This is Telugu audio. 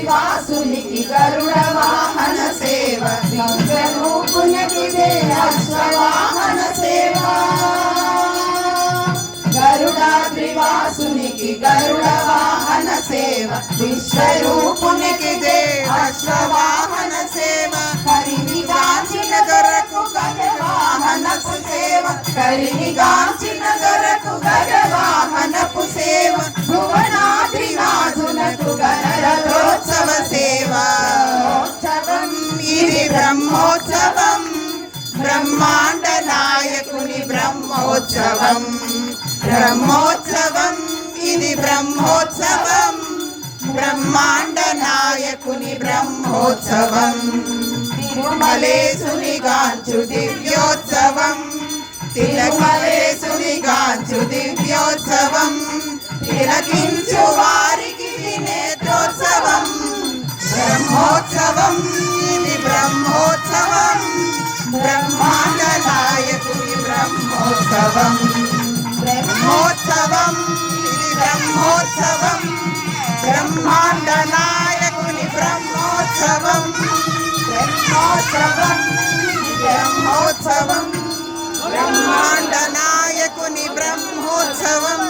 శ్రీవాసునికి గరుడ వాహన సేవ విశ్వరూపునికిదే అశ్వవాహన సేవ గరుడాద్రివాసునికి గరుడ వాహన సేవ విశ్వరూపునికిదే అశ్వవాహన సేవ కరినిగాంచిన దొరకు గజవాహనపు సేవ కరినిగాంచిన దొరకు గజవాహనపు సేవ భువనాద్రినాథునకు గణరథోత్సవ సేవ ఇది బ్రహ్మోత్సవం బ్రహ్మాండ నాయకుని బ్రహ్మోత్సవం బ్రహ్మోత్సవం ఇది బ్రహ్మోత్సవం బ్రహ్మాండ నాయకుని బ్రహ్మోత్సవం తిరుమలేశుని గాంచు దివ్యోత్సవం తిరుమలేశుని గాంచు దివ్యోత్సవం తిలకించు వారికి నేత్రోత్సవం బ్రహ్మోత్సవం ఇది బ్రహ్మోత్సవం బ్రహ్మాండ నాయకుని బ్రహ్మోత్సవం బ్రహ్మోత్సవం ఇది బ్రహ్మోత్సవం బ్రహ్మాండ నాయకుని బ్రహ్మోత్సవం బ్రహ్మోత్సవం బ్రహ్మోత్సవం బ్రహ్మాండ నాయకుని బ్రహ్మోత్సవం